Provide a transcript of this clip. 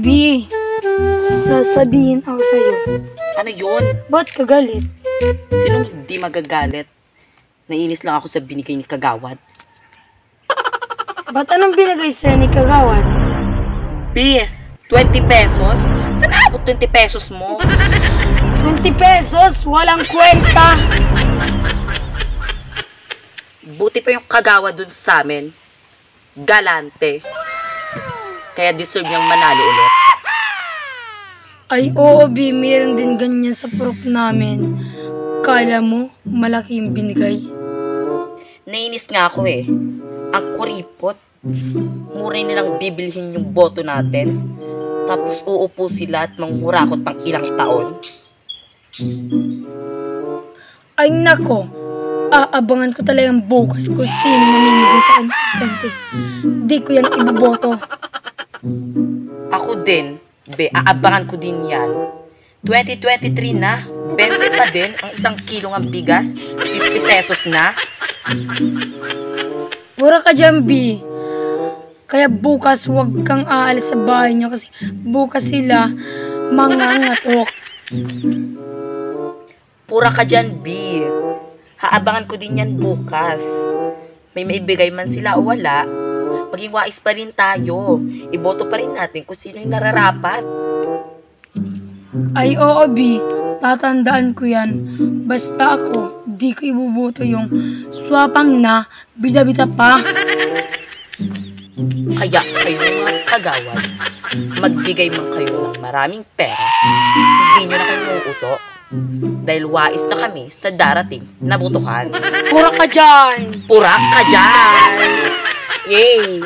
B, sasabihin ako sa'yo. Ano yun? Ba't ka galit? Sinong hindi magagalit? Nainis lang ako sa binigay ni Kagawad. Ba't anong binigay sa'yo ni Kagawad? B, 20 pesos? Saan naabot 20 pesos mo? 20 pesos? Walang kwenta! Buti pa yung Kagawad dun sa amin. Galante. Kaya deserve niyang manalo ulit. Ay oo B, meron din ganyan sa prop namin. Kala mo, malaki yung binigay. Nainis nga ako eh. Ang kuripot. Mura nilang bibilhin yung boto natin. Tapos uupo sila at manghurakot ng ilang taon. Ay nako, aabangan ko talagang bukas kung sino mamimigay sa kante. Di ko yan iboboto. Ako din. Aabangan ko din yan. 2023 na. 20 pa din ang isang kilong ang bigas. 50 pesos na. Pura ka dyan, B. Kaya bukas huwag kang aalis sa bahay niyo kasi bukas sila mangangatok. Pura ka dyan, B. Haabangan ko din yan bukas. May maibigay man sila o wala, maging wais pa rin tayo. Iboto pa rin natin kung sino yung nararapat. Ay oo, B. Tatandaan ko yan. Basta ako, di ko ibuboto yung swapang na bida-bida pa. Kaya kayo mga Kagawad, magbigay man kayo ng maraming pera, hindi nyo na kayo uuto. Dahil wais na kami sa darating na botohan. Pura ka dyan! Pura ka dyan! Yay!